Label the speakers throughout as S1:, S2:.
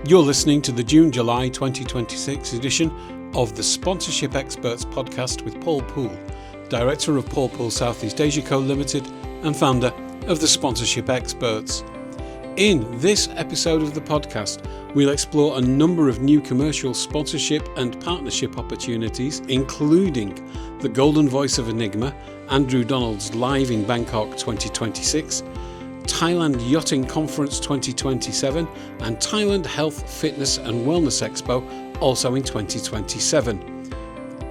S1: You're listening to the June-July 2026 edition of the Sponsorship Experts podcast with Paul Poole, Director of Paul Poole Southeast Asia Co Limited and founder of the Sponsorship Experts. In this episode of the podcast, we'll explore a number of new commercial sponsorship and partnership opportunities, including the Golden Voice of Enigma, Andrew Donald's Live in Bangkok 2026, Thailand Yachting Conference 2027 and Thailand Health, Fitness and Wellness Expo also in 2027.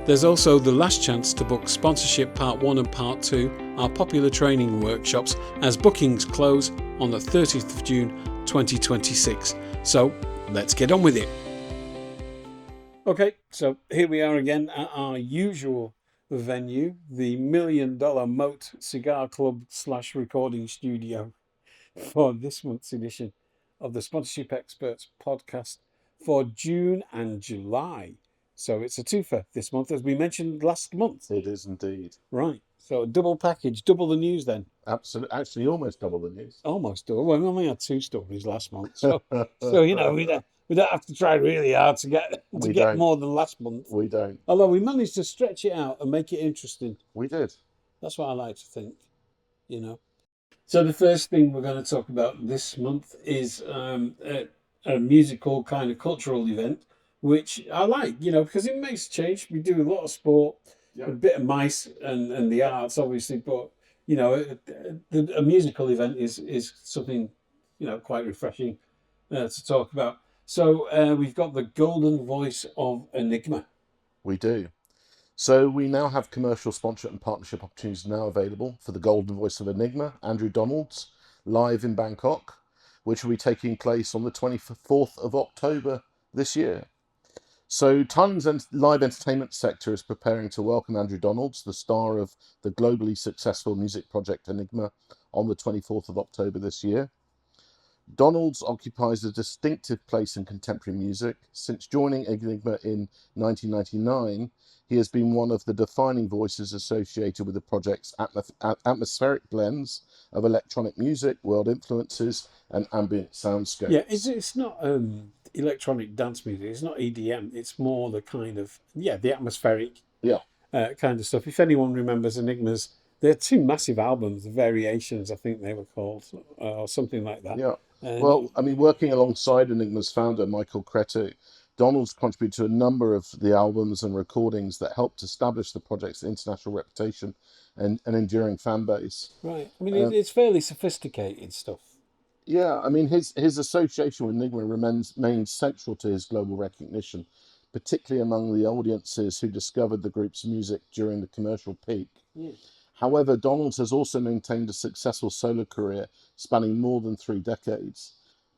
S1: There's also the last chance to book Sponsorship Part 1 and Part 2, our popular training workshops, as bookings close on the 30th of June 2026. So let's get on with it. Okay, so here we are again at our usual venue, the $1 Million Moat Cigar Club / recording studio, for this month's edition of the Sponsorship Experts podcast for June and July. So it's a twofer this month, as we mentioned last month.
S2: It is indeed.
S1: Right. So a double package, double the news then.
S2: Absolutely. Actually, almost double the news.
S1: Almost double. Well, we only had 2 stories last month. So you know, we don't have to try really hard to get more than last month.
S2: We don't.
S1: Although we managed to stretch it out and make it interesting.
S2: We did.
S1: That's what I like to think, you know. So the first thing we're going to talk about this month is a musical kind of cultural event, which I like, you know, because it makes change. We do a lot of sport, a bit of mice and the arts, obviously, but, you know, a musical event is something, you know, quite refreshing to talk about. So we've got the Golden Voice of Enigma.
S2: We do. So we now have commercial sponsorship and partnership opportunities now available for the Golden Voice of Enigma, Andrew Donald's, live in Bangkok, which will be taking place on the 24th of October this year. So Thailand's live entertainment sector is preparing to welcome Andrew Donald's, the star of the globally successful music project Enigma, on the 24th of October this year. Donald's occupies a distinctive place in contemporary music. Since joining Enigma in 1999, he has been one of the defining voices associated with the project's atmospheric blends of electronic music, world influences, and ambient soundscapes.
S1: Yeah, it's not electronic dance music. It's not EDM. It's more the kind of, the atmospheric kind of stuff. If anyone remembers Enigma's, there are 2 massive albums, Variations, I think they were called, or something like that.
S2: Yeah. Well, I mean, working alongside Enigma's founder, Michael Cretu, Donald's contributed to a number of the albums and recordings that helped establish the project's international reputation and an enduring fan base.
S1: Right. I mean, it's fairly sophisticated stuff.
S2: Yeah, I mean, his association with Enigma remains central to his global recognition, particularly among the audiences who discovered the group's music during the commercial peak. Yeah. However, Donald's has also maintained a successful solo career spanning more than 3 decades.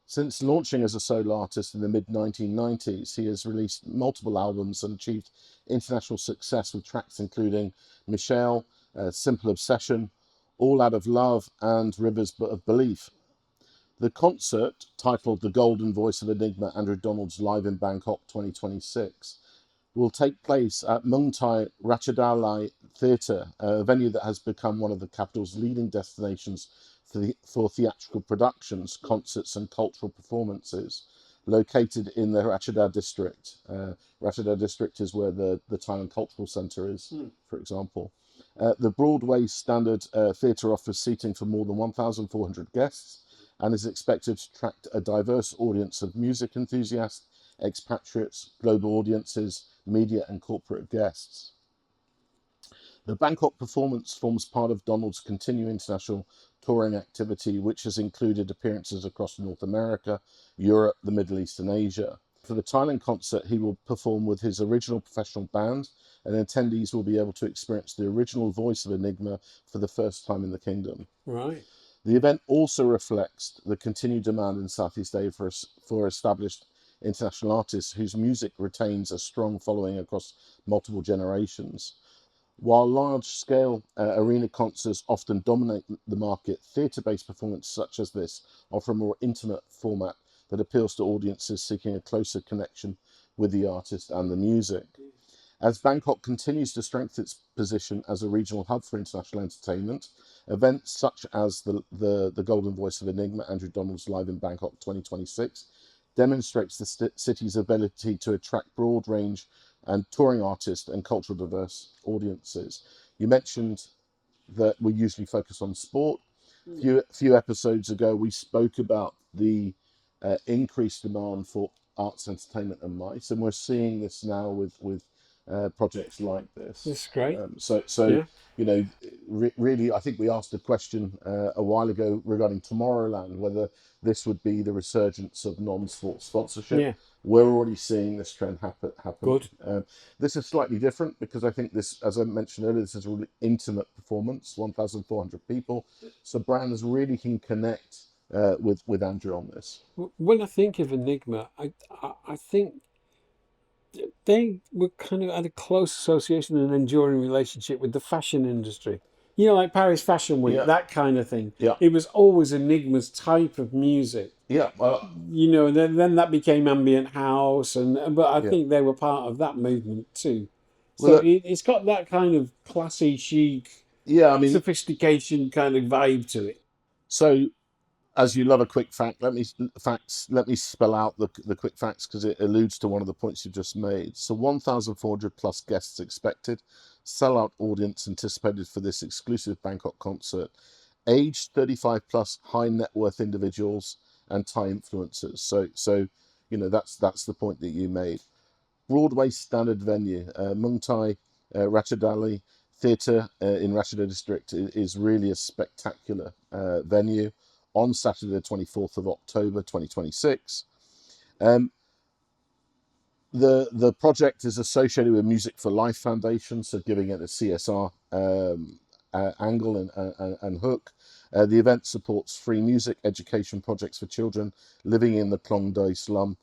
S2: Since launching as a solo artist in the mid-1990s, he has released multiple albums and achieved international success with tracks including Michelle, Simple Obsession, All Out of Love, and Rivers of Belief. The concert, titled The Golden Voice of Enigma, Andrew Donald's Live in Bangkok 2026, will take place at Muang Thai Ratchadalai Theatre, a venue that has become one of the capital's leading destinations for theatrical productions, concerts and cultural performances, located in the Ratchada district. Ratchada district is where the Thailand Cultural Centre is, for example. The Broadway Standard Theatre offers seating for more than 1,400 guests and is expected to attract a diverse audience of music enthusiasts, expatriates, global audiences, media and corporate guests. The Bangkok performance forms part of Donald's continuing international touring activity, which has included appearances across North America, Europe, the Middle East and Asia. For the Thailand concert, he will perform with his original professional band, and attendees will be able to experience the original voice of Enigma for the first time in the kingdom.
S1: Right.
S2: The event also reflects the continued demand in Southeast Asia for established international artists whose music retains a strong following across multiple generations. While large-scale arena concerts often dominate the market, theatre-based performances such as this offer a more intimate format that appeals to audiences seeking a closer connection with the artist and the music. As Bangkok continues to strengthen its position as a regional hub for international entertainment, events such as the Golden Voice of Enigma, Andrew Donald's Live in Bangkok 2026, demonstrates the city's ability to attract broad range and touring artists and cultural diverse audiences. You mentioned that we usually focus on sport. Few episodes ago, we spoke about the increased demand for arts, entertainment, and MICE, and we're seeing this now with projects like this.
S1: That's great.
S2: So
S1: Yeah.
S2: you know, really, I think we asked a question a while ago regarding Tomorrowland, whether this would be the resurgence of non-sports sponsorship.
S1: Yeah.
S2: We're already seeing this trend happen.
S1: Good.
S2: This is slightly different because I think this, as I mentioned earlier, this is a really intimate performance, 1,400 people. So brands really can connect with Andrew on this.
S1: When I think of Enigma, I think they were kind of had a close association and enduring relationship with the fashion industry. You know, like Paris Fashion Week,
S2: Yeah.
S1: that kind of thing.
S2: Yeah.
S1: It was always Enigma's type of music.
S2: Yeah,
S1: You know, then that became ambient house, but I
S2: Yeah.
S1: think they were part of that movement too.
S2: Well,
S1: So it's got that kind of classy, chic,
S2: yeah, I mean,
S1: sophistication kind of vibe to it.
S2: so as you love a quick fact, let me spell out the quick facts because it alludes to one of the points you just made. So 1,400 plus guests expected, sellout audience anticipated for this exclusive Bangkok concert, aged 35 plus, high net worth individuals and Thai influencers. So you know that's the point that you made. Broadway standard venue, Mung Thai Ratchadali Theatre in Ratchada District is really a spectacular venue on Saturday the 24th of October 2026. The project is associated with Music for Life Foundation, so giving it a CSR angle and hook. The event supports free music education projects for children living in the Klong Doi slum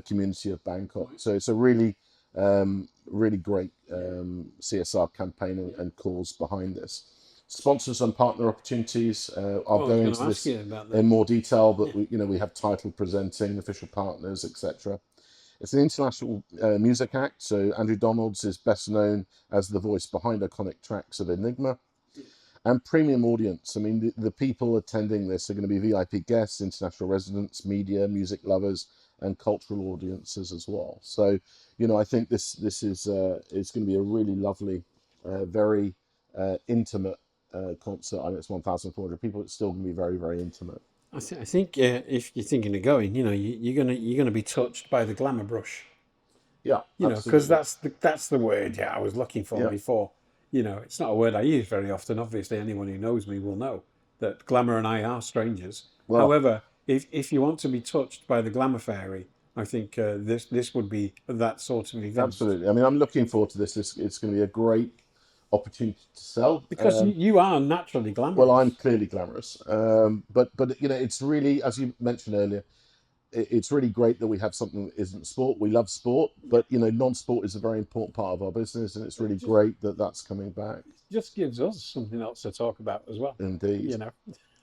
S2: community of Bangkok. So it's a really great CSR campaign and cause behind this. Sponsors and partner opportunities. I'll go into this in more detail, but we have title presenting, official partners, etc. It's an international music act, so Andrew Donalds is best known as the voice behind iconic tracks of Enigma. And premium audience. I mean, the people attending this are going to be VIP guests, international residents, media, music lovers, and cultural audiences as well. So, I think this is it's going to be a really lovely, very intimate concert. I know it's 1,400 people. It's still going to be very, very intimate.
S1: I think if you're thinking of going, you're gonna be touched by the glamour brush.
S2: Yeah,
S1: because that's the word I was looking for before. It's not a word I use very often. Obviously, anyone who knows me will know that glamour and I are strangers. Well, however, if you want to be touched by the glamour fairy, I think this would be that sort of event.
S2: Absolutely. I mean, I'm looking forward to this. It's going to be a great opportunity to sell
S1: because you are naturally glamorous.
S2: Well, I'm clearly glamorous, but it's really, as you mentioned earlier, it's really great that we have something that isn't sport. We love sport, but non-sport is a very important part of our business, and it's really great that that's coming back.
S1: It just gives us something else to talk about as well.
S2: Indeed,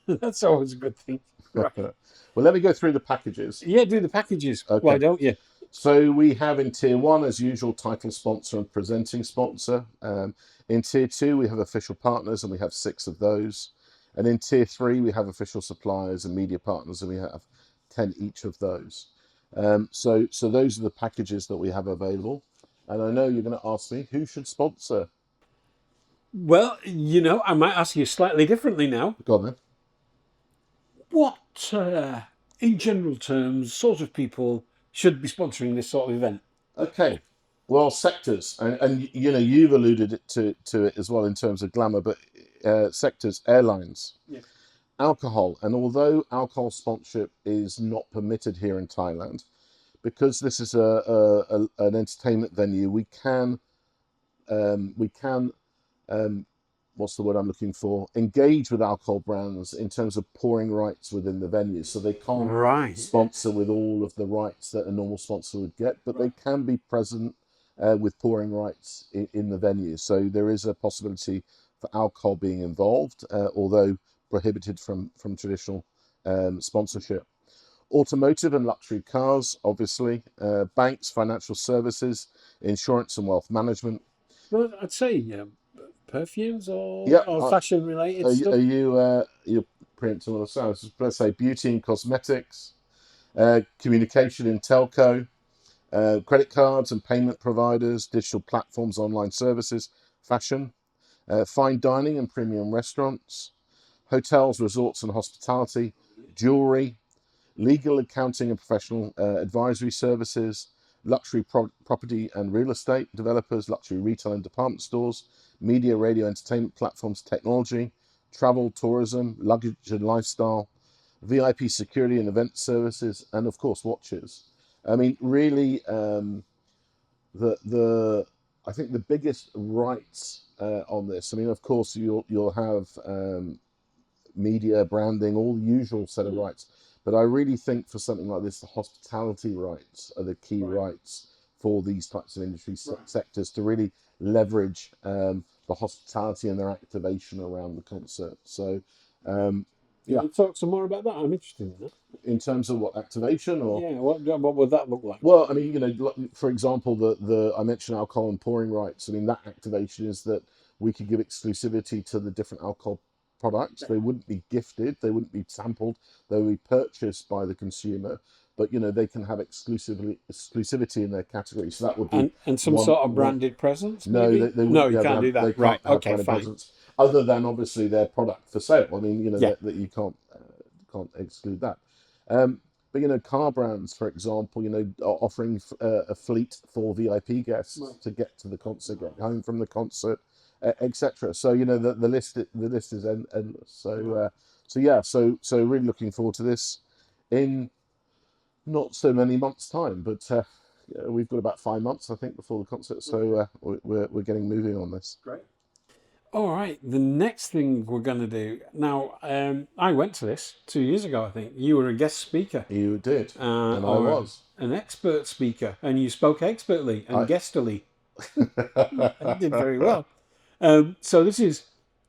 S1: that's always a good thing. Right.
S2: Well, let me go through the packages.
S1: Yeah, do the packages. Okay. Why don't you?
S2: So we have in tier 1, as usual, title sponsor and presenting sponsor. In tier 2, we have official partners, and we have 6 of those. And in tier 3, we have official suppliers and media partners, and we have 10 each of those. So those are the packages that we have available. And I know you're going to ask me, who should sponsor?
S1: Well, I might ask you slightly differently now.
S2: Go on then.
S1: What, in general terms, sort of people should be sponsoring this sort of event?
S2: Okay. Well, sectors, and you've alluded to it as well in terms of glamour, but sectors, airlines, alcohol, and although alcohol sponsorship is not permitted here in Thailand, because this is an entertainment venue, we can what's the word I'm looking for? Engage with alcohol brands in terms of pouring rights within the venue, so they can't sponsor with all of the rights that a normal sponsor would get, but they can be present with pouring rights in the venue. So there is a possibility for alcohol being involved, although prohibited from traditional sponsorship. Automotive and luxury cars, obviously, banks, financial services, insurance and wealth management.
S1: Well, I'd say perfumes or fashion related stuff.
S2: Are you preempting what I say? Let's say beauty and cosmetics, communication in telco, credit cards and payment providers, digital platforms, online services, fashion, fine dining and premium restaurants, hotels, resorts and hospitality, jewelry, legal, accounting and professional advisory services, luxury property and real estate developers, luxury retail and department stores, media, radio, entertainment platforms, technology, travel, tourism, luggage and lifestyle, VIP security and event services, and of course watches. I mean, really, the I think the biggest rights on this. I mean, of course, you'll have media, branding, all the usual set of rights. But I really think for something like this, the hospitality rights are the key rights for these types of industry sectors to really leverage the hospitality and their activation around the concert. So,
S1: Can you talk some more about that? I'm interested in that.
S2: in terms of what activation or
S1: Yeah, what would that look like?
S2: well, I mean, for example, the I mentioned alcohol and pouring rights. I mean, that activation is that we could give exclusivity to the different alcohol products. They wouldn't be gifted, they wouldn't be sampled, they would be purchased by the consumer. But they can have exclusivity in their category. So that would be
S1: And some sort of branded presence,
S2: no,
S1: maybe?
S2: they
S1: No,
S2: wouldn't
S1: you
S2: be able to
S1: can't do
S2: have,
S1: that.
S2: they
S1: Right,
S2: can't have
S1: okay,
S2: branded
S1: fine.
S2: presence other than obviously their product for sale. I mean,
S1: Yeah.
S2: that you can't exclude that. But car brands, for example, are offering a fleet for VIP guests to get to the concert, get home from the concert, etc. So the list is endless. So really looking forward to this in not so many months' time, but we've got about 5 months, I think, before the concert. So we're getting moving on this.
S1: Great. All right, the next thing we're going to do now. I went to this 2 years ago. I think you were a guest speaker,
S2: You did, and I
S1: or
S2: was.
S1: an expert speaker, and you spoke expertly and guestily. You did very well. So this is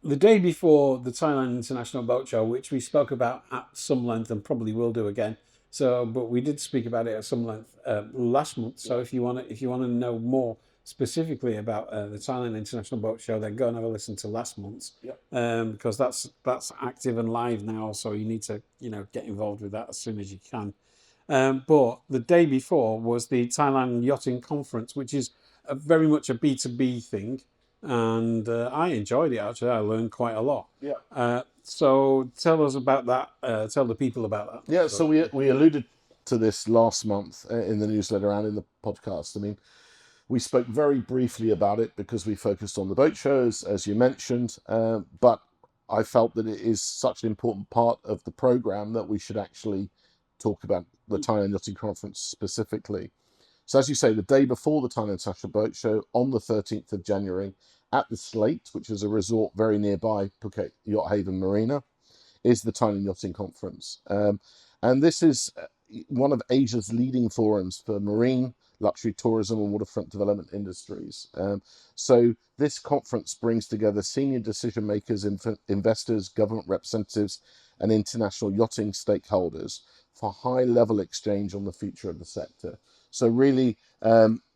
S1: the day before the Thailand International Boat Show, which we spoke about at some length and probably will do again. So, but we did speak about it at some length last month. So if you want to know more specifically about the Thailand International Boat Show, then go and have a listen to last month's, because that's active and live now. So you need to get involved with that as soon as you can. But the day before was the Thailand Yachting Conference, which is very much a B2B thing. And I enjoyed it, actually. I learned quite a lot.
S2: Yeah.
S1: So tell us about that. Tell the people about that.
S2: Yeah, so we alluded to this last month in the newsletter and in the podcast. I mean, we spoke very briefly about it because we focused on the boat shows, as you mentioned, but I felt that it is such an important part of the program that we should actually talk about the Thailand Yachting Conference specifically. So as you say, the day before the Thailand International Boat Show, on the 13th of January, at the Slate, which is a resort very nearby Phuket Yacht Haven Marina, is the Thailand Yachting Conference. And this is one of Asia's leading forums for marine, luxury tourism and waterfront development industries. So this conference brings together senior decision makers, investors, government representatives, and international yachting stakeholders for high-level exchange on the future of the sector. So really,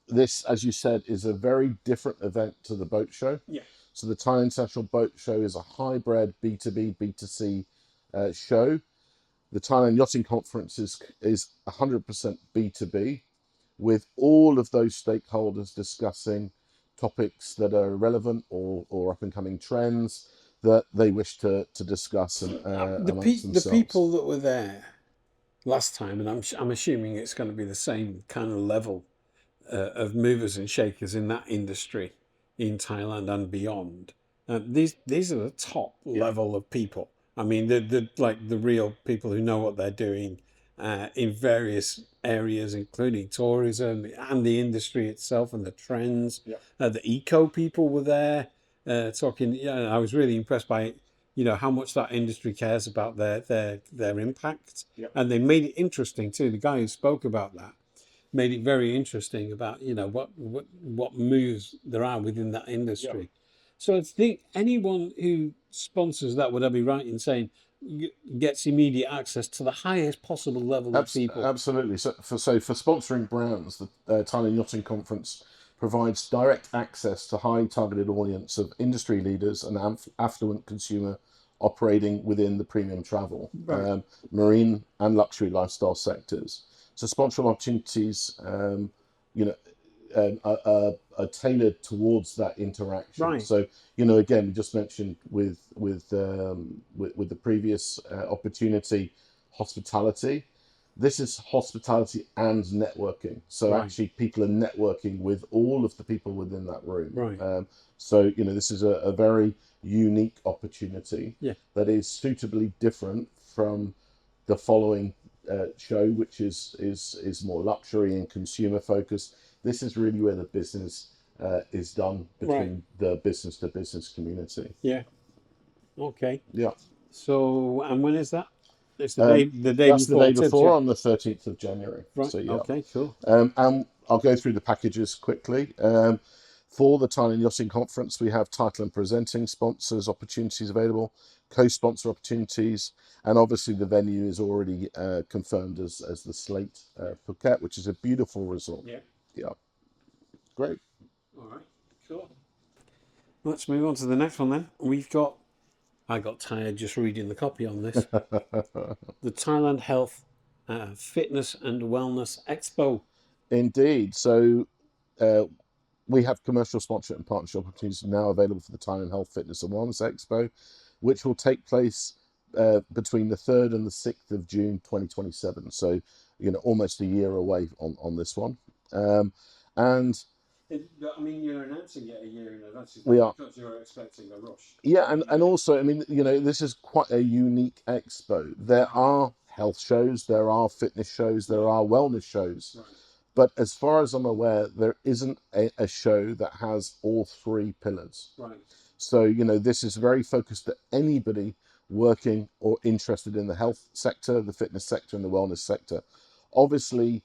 S2: this, as you said, is a very different event to the boat show.
S1: Yeah.
S2: So the Thailand International Boat Show is a hybrid B2B, B2C show. The Thailand Yachting Conference is 100% B2B, with all of those stakeholders discussing topics that are relevant or up and coming trends that they wish to discuss amongst themselves.
S1: The people that were there last time, and I'm assuming it's going to be the same kind of level of movers and shakers in that industry in Thailand and beyond. These are the top level of people. I mean, the real people who know what they're doing in various areas, including tourism and the industry itself and the trends. The eco people were there talking. Yeah, I was really impressed by how much that industry cares about their impact, and they made it interesting too. The guy who spoke about that made it very interesting about what moves there are within that industry. So I think anyone who sponsors that, would I be right in saying, gets immediate access to the highest possible level of people?
S2: Absolutely. So for sponsoring brands, the Thailand Yachting Conference provides direct access to high targeted audience of industry leaders and affluent consumer operating within the premium travel,
S1: Right.
S2: marine and luxury lifestyle sectors. So sponsorship opportunities, you know, are tailored towards that interaction.
S1: Right.
S2: So, again, we just mentioned with the previous opportunity, hospitality. This is hospitality and networking. So
S1: Right.
S2: actually, people are networking with all of the people within that room.
S1: Right.
S2: So this is a very unique opportunity
S1: Yeah.
S2: that is suitably different from the following show, which is more luxury and consumer focused. This is really where the business is done between the business to business community.
S1: Yeah. Okay.
S2: Yeah.
S1: So, and when is that? It's the
S2: Um,
S1: day
S2: that's the
S1: before,
S2: day
S1: 10th,
S2: before
S1: yeah.
S2: on the 13th of January.
S1: Right.
S2: So, yeah.
S1: Okay, cool.
S2: And I'll go through the packages quickly. For the Thailand Yachting Conference, we have title and presenting sponsors opportunities available, co-sponsor opportunities, and obviously the venue is already confirmed as the Slate Phuket, which is a beautiful resort.
S1: Yeah.
S2: Yeah, great.
S1: All right. Cool. Let's move on to the next one then. I got tired just reading the copy on this. The Thailand Health, Fitness and Wellness Expo.
S2: Indeed. So we have commercial sponsorship and partnership opportunities now available for the Thailand Health, Fitness and Wellness Expo, which will take place between the 3rd and the 6th of June 2027. So, almost a year away on this one. And
S1: I mean, you're announcing it a year in advance.
S2: we are.
S1: Because you're expecting a rush.
S2: Yeah, and also, I mean, this is quite a unique expo. There are health shows, there are fitness shows, there are wellness shows.
S1: Right.
S2: But as far as I'm aware, there isn't a show that has all three pillars.
S1: Right.
S2: So, this is very focused at anybody working or interested in the health sector, the fitness sector, and the wellness sector. Obviously,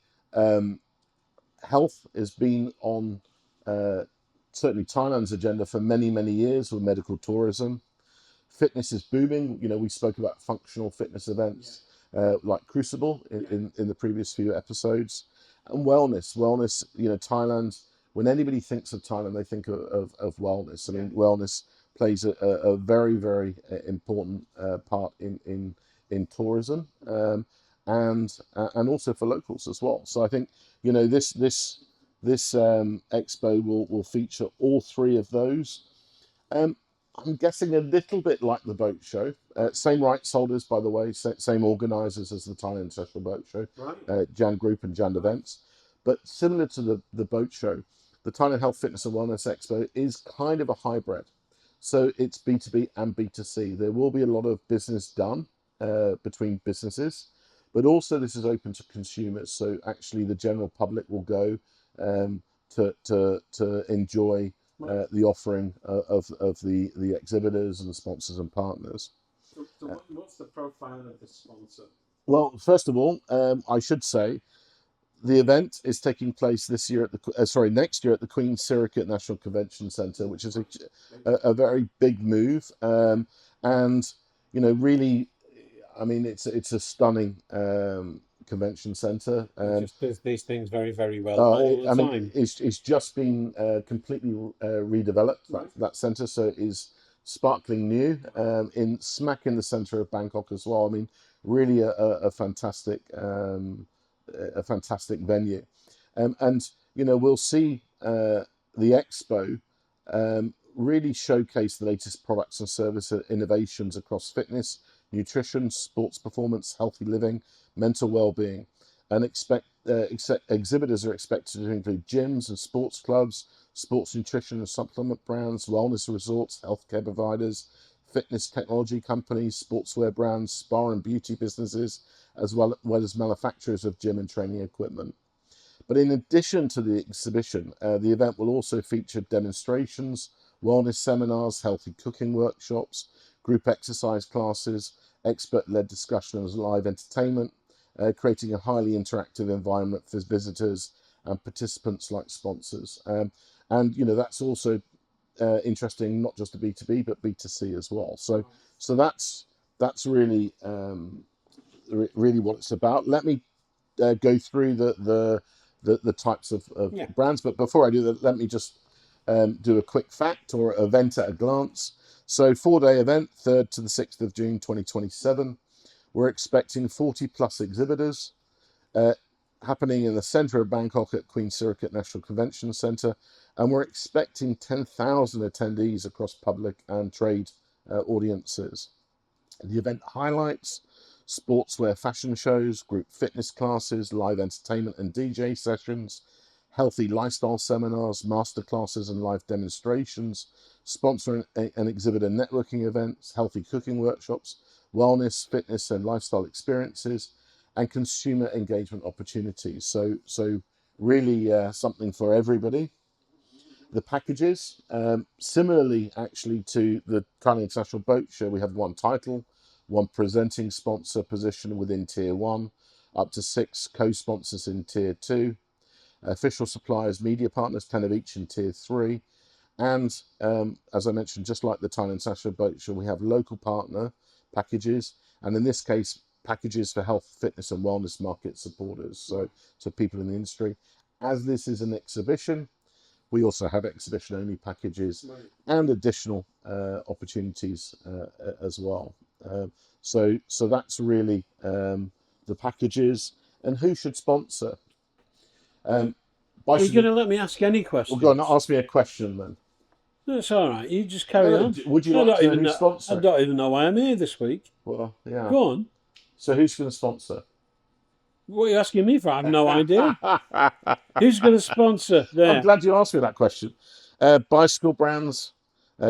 S2: health has been on certainly Thailand's agenda for many, many years with medical tourism. Fitness is booming. We spoke about functional fitness events like Crucible in the previous few episodes. And wellness, Thailand, when anybody thinks of Thailand, they think of wellness. I mean, wellness plays a very, very important part in tourism and also for locals as well. So I think, this expo will feature all three of those. I'm guessing a little bit like the boat show. Same rights holders, by the way, same organisers as the Thailand International Boat Show,
S1: Right.
S2: Jan Group and Jan Events. But similar to the boat show, the Thailand Health, Fitness and Wellness Expo is kind of a hybrid. So it's B2B and B2C. There will be a lot of business done between businesses, but also this is open to consumers. So actually the general public will go to enjoy the offering of the exhibitors and the sponsors and partners.
S1: So what's the profile of the sponsor?
S2: Well, first of all, I should say the event is taking place next year at the Queen Sirikit National Convention Centre, which is a very big move, and really, I mean, it's a stunning convention centre.
S1: It just does these things very, very well all the time.
S2: It's just been completely redeveloped, that centre, so it is sparkling new, smack in the centre of Bangkok as well. I mean, really a fantastic venue, and we'll see the expo really showcase the latest products and service innovations across fitness, nutrition, sports performance, healthy living, mental well-being, and exhibitors are expected to include gyms and sports clubs, sports nutrition and supplement brands, wellness resorts, healthcare providers, fitness technology companies, sportswear brands, spa and beauty businesses, as well as manufacturers of gym and training equipment. But in addition to the exhibition, the event will also feature demonstrations, wellness seminars, healthy cooking workshops, group exercise classes, expert-led discussion and live entertainment, creating a highly interactive environment for visitors and participants like sponsors. And that's also interesting, not just to B2B but B2C as well. So that's really really what it's about. Let me go through the types of brands, but before I do that, let me just do a quick fact or event at a glance. So 4-day event, 3rd to the 6th of June 2027. We're expecting 40 plus exhibitors, happening in the centre of Bangkok at Queen Sirikit National Convention Centre, and we're expecting 10,000 attendees across public and trade audiences. The event highlights sportswear fashion shows, group fitness classes, live entertainment and DJ sessions, healthy lifestyle seminars, masterclasses and live demonstrations, sponsor and exhibitor networking events, healthy cooking workshops, wellness, fitness and lifestyle experiences, and consumer engagement opportunities. So really something for everybody. The packages, similarly actually to the Thailand International Boat Show, we have one title, one presenting sponsor position within Tier 1, up to 6 co-sponsors in Tier 2, official suppliers, media partners, 10 of each in Tier 3, and as I mentioned, just like the Thailand International Boat Show, we have local partner packages, and in this case, packages for health, fitness and wellness market supporters, so people in the industry. As this is an exhibition, we also have exhibition-only packages and additional opportunities as well. So that's really the packages. And who should sponsor?
S1: Are you going to let me ask any questions?
S2: Well, go on, ask me a question then.
S1: That's all right. You just carry on.
S2: Would you like to know who's sponsoring?
S1: I don't even know why I'm here this week.
S2: Well, yeah.
S1: Go on.
S2: So who's going to sponsor?
S1: What are you asking me for? I have no idea. Who's going to sponsor there?
S2: I'm glad you asked me that question. Bicycle brands,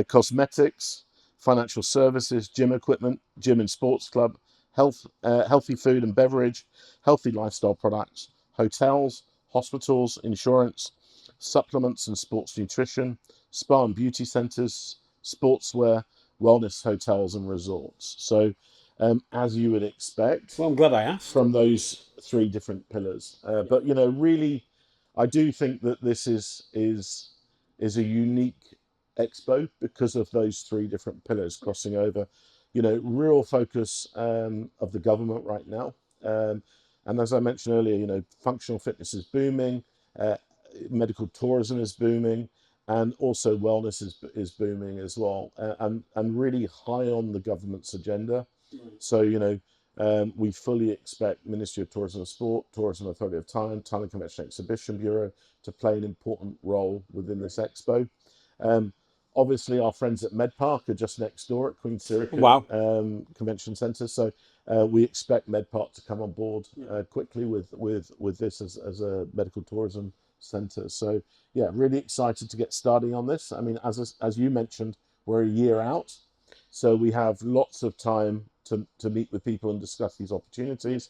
S2: cosmetics, financial services, gym equipment, gym and sports club, healthy food and beverage, healthy lifestyle products, hotels, hospitals, insurance, supplements and sports nutrition, spa and beauty centres, sportswear, wellness hotels and resorts. So as you would expect,
S1: well, I'm glad I asked,
S2: from those 3 different pillars. But really, I do think that this is a unique expo because of those 3 different pillars crossing over. Real focus of the government right now. And as I mentioned earlier, functional fitness is booming, medical tourism is booming, and also wellness is booming as well, and really high on the government's agenda. So, we fully expect Ministry of Tourism and Sport, Tourism Authority of Thailand, Thailand Convention Exhibition Bureau to play an important role within this expo. Obviously, our friends at MedPark are just next door at Queen Sirikit Convention Centre. So we expect MedPark to come on board quickly with this as a medical tourism centre. So yeah, really excited to get starting on this. I mean, as you mentioned, we're a year out, so we have lots of time to meet with people and discuss these opportunities.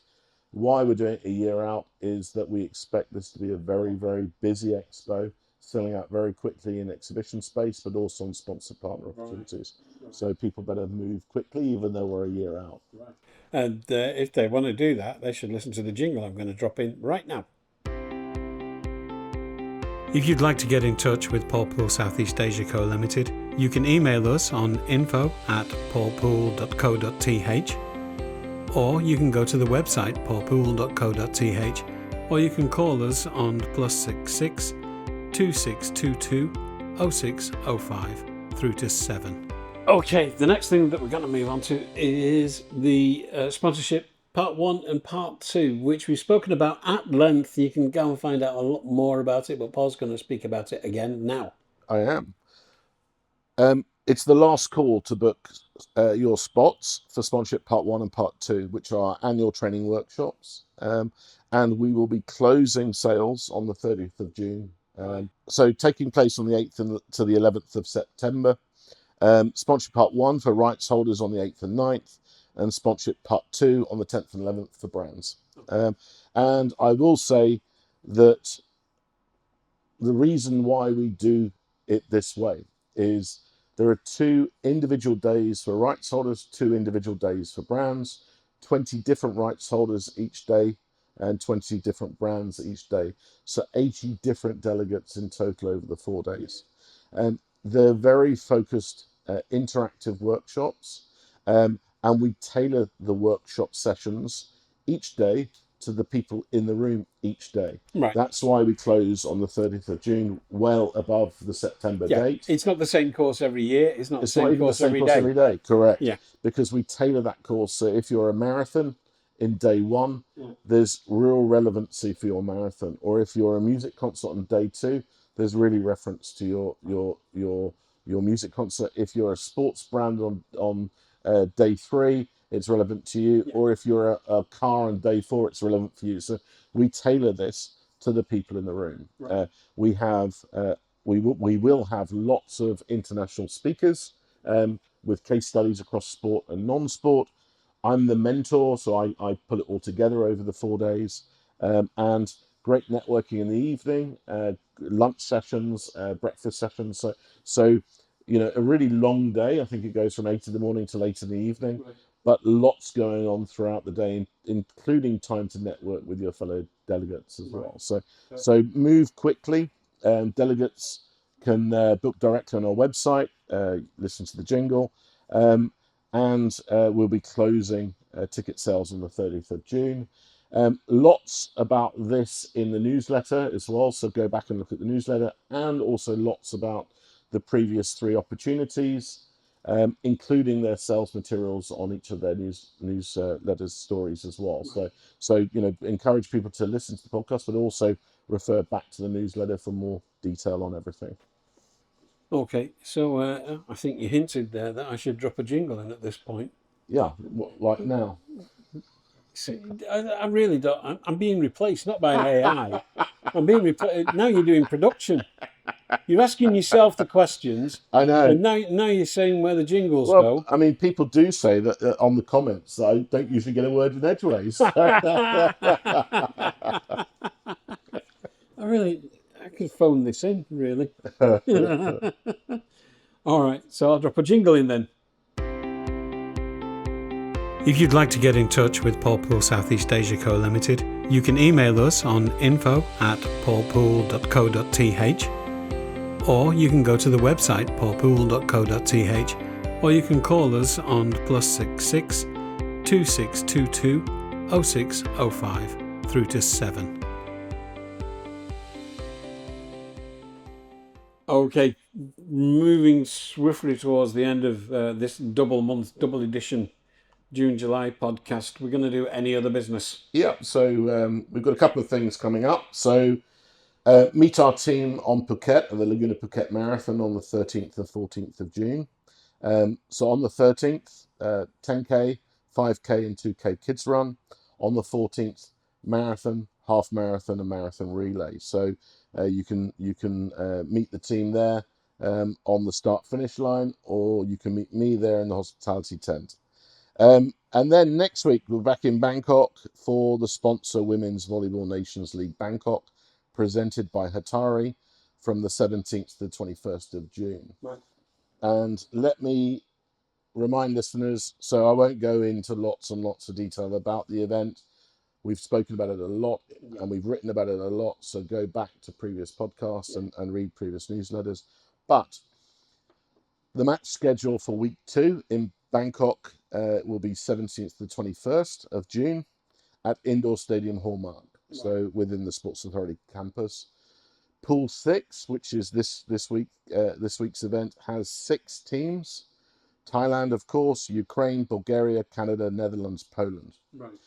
S2: Why we're doing it a year out is that we expect this to be a very, very busy expo, selling out very quickly in exhibition space, but also on sponsor partner opportunities. So people better move quickly, even though we're a year out.
S1: And if they want to do that, they should listen to the jingle I'm going to drop in right now. If you'd like to get in touch with Paul Pool Southeast Asia Co Limited, you can email us on info@paulpool.co.th, or you can go to the website paulpool.co.th, or you can call us on +66 2622 0605 through to 7. Okay, the next thing that we're going to move on to is the sponsorship part 1 and part 2, which we've spoken about at length. You can go and find out a lot more about it, but Paul's going to speak about it again now.
S2: I am. It's the last call to book your spots for sponsorship part 1 and part 2, which are annual training workshops. And we will be closing sales on the 30th of June. So taking place on the 8th to the 11th of September. Sponsorship part 1 for rights holders on the 8th and 9th, and sponsorship part 2 on the 10th and 11th for brands. And I will say that the reason why we do it this way is there are 2 individual days for rights holders, 2 individual days for brands, 20 different rights holders each day, and 20 different brands each day. So 80 different delegates in total over the 4 days. And they're very focused interactive workshops, and we tailor the workshop sessions each day to the people in the room each day.
S1: Right.
S2: That's why we close on the 30th of June, well above the September date.
S1: It's not the same course every year. It's not
S2: It's
S1: the
S2: not
S1: same
S2: even the
S1: course
S2: same
S1: every
S2: course
S1: day.
S2: every day, correct?
S1: Yeah.
S2: Because we tailor that course. So if you're a marathon in day one, there's real relevancy for your marathon. Or if you're a music concert on day two, there's really reference to your music concert. If you're a sports brand on day three, it's relevant to you.
S1: Yeah.
S2: Or if you're a car on day four, it's relevant for you. So we tailor this to the people in the room.
S1: Right.
S2: We will have lots of international speakers with case studies across sport and non-sport. I'm the mentor, so I put it all together over the 4 days, and great networking in the evening, lunch sessions, breakfast sessions. So a really long day. I think it goes from 8 in the morning till 8 in the evening,
S1: Right.
S2: but lots going on throughout the day, including time to network with your fellow delegates as well. So move quickly. Delegates can book directly on our website, listen to the jingle, and we'll be closing ticket sales on the 30th of June. Lots about this in the newsletter as well, so go back and look at the newsletter, and also lots about the previous 3 opportunities, including their sales materials on each of their newsletters stories as well. So encourage people to listen to the podcast, but also refer back to the newsletter for more detail on everything.
S1: Okay, so I think you hinted there that I should drop a jingle in at this point.
S2: Yeah, like now.
S1: See, I really don't. I'm being replaced, not by an AI. I'm being replaced. Now you're doing production. You're asking yourself the questions.
S2: I know.
S1: And now you're saying where the jingles
S2: Well,
S1: go.
S2: I mean, people do say that on the comments that I don't usually get a word in edgeways.
S1: I could phone this in, really. All right, so I'll drop a jingle in then. If you'd like to get in touch with Paul Pool Southeast Asia Co Limited, you can email us on info@paulpool.co.th, or you can go to the website paulpool.co.th, or you can call us on +66 2622 0605 through to 7. Okay, moving swiftly towards the end of this double edition June-July podcast, we're going to do any other business.
S2: Yeah, so we've got a couple of things coming up. So meet our team on Phuket at the Laguna Phuket Marathon on the 13th and 14th of June. So on the 13th, 10K, 5K and 2K kids run. On the 14th, marathon, half marathon and marathon relay. So you can meet the team there on the start-finish line, or you can meet me there in the hospitality tent. And then next week, we're back in Bangkok for the sponsor Women's Volleyball Nations League Bangkok, presented by Hatari from the 17th to the 21st of June.
S1: Right.
S2: And let me remind listeners, so I won't go into lots and lots of detail about the event. We've spoken about it a lot and we've written about it a lot. So go back to previous podcasts and read previous newsletters. But the match schedule for week 2 in Bangkok will be 17th to the 21st of June at Indoor Stadium Hallmark, so within the Sports Authority campus. Pool 6, which is this week's event, has 6 teams. Thailand, of course, Ukraine, Bulgaria, Canada, Netherlands, Poland.
S1: Right.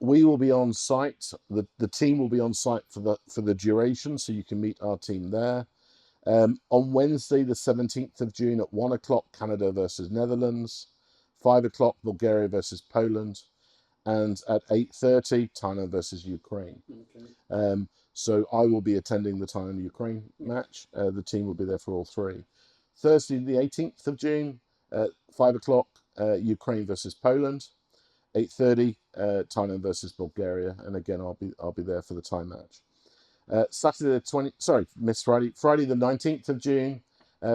S2: We will be on site. The team will be on site for the duration, so you can meet our team there. On Wednesday, the 17th of June at 1 o'clock, Canada versus Netherlands, 5 o'clock, Bulgaria versus Poland, and at 8:30, Thailand versus Ukraine.
S1: Okay.
S2: So I will be attending the Thailand-Ukraine match. The team will be there for all 3. Thursday, the 18th of June, 5 o'clock, Ukraine versus Poland, 8:30, Thailand versus Bulgaria, and again I'll be there for the Thai match. Friday the 19th of June,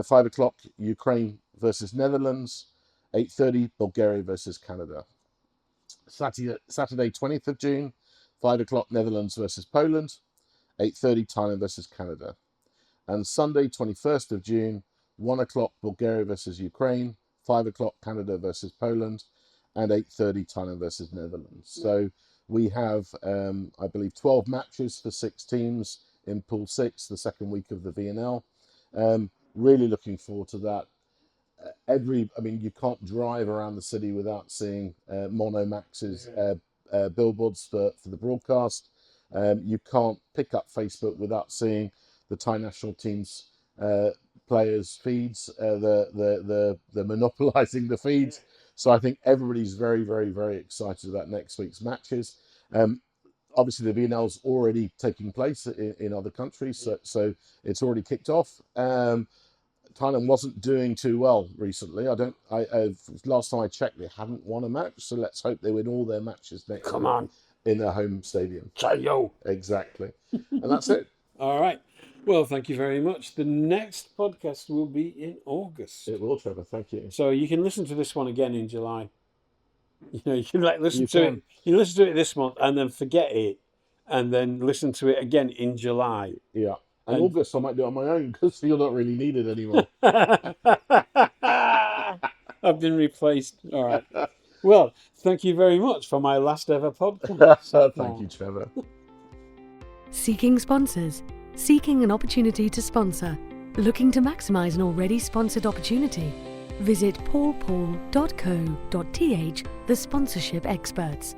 S2: 5 o'clock, Ukraine versus Netherlands, 8:30, Bulgaria versus Canada. Saturday 20th of June, 5 o'clock, Netherlands versus Poland, 8:30, Thailand versus Canada. And Sunday 21st of June, 1 o'clock, Bulgaria versus Ukraine, 5 o'clock, Canada versus Poland, and 8:30, Thailand versus Netherlands. So We have, I believe, 12 matches for 6 teams in Pool 6, the second week of the VNL. Really looking forward to that. You can't drive around the city without seeing Monomax's billboards for the broadcast. You can't pick up Facebook without seeing the Thai national team's players' feeds. They're monopolising the feeds. So I think everybody's very, very, very excited about next week's matches. Obviously, the VNL's already taking place in other countries, so it's already kicked off. Thailand wasn't doing too well recently. Last time I checked, they hadn't won a match. So let's hope they win all their matches next week in their home stadium.
S1: Chayo.
S2: Exactly. And that's it.
S1: All right. Well, thank you very much. The next podcast will be in August.
S2: It will, Trevor. Thank you.
S1: So you can listen to this one again in July. You can listen to it. You listen to it this month and then forget it, and then listen to it again in July.
S2: Yeah. And August, I might do it on my own because you're not really needed anymore.
S1: I've been replaced. All right. Well, thank you very much for my last ever podcast.
S2: Thank you, Trevor.
S3: Seeking sponsors. Seeking an opportunity to sponsor. Looking to maximise an already sponsored opportunity. Visit paulpool.co.th, the sponsorship experts.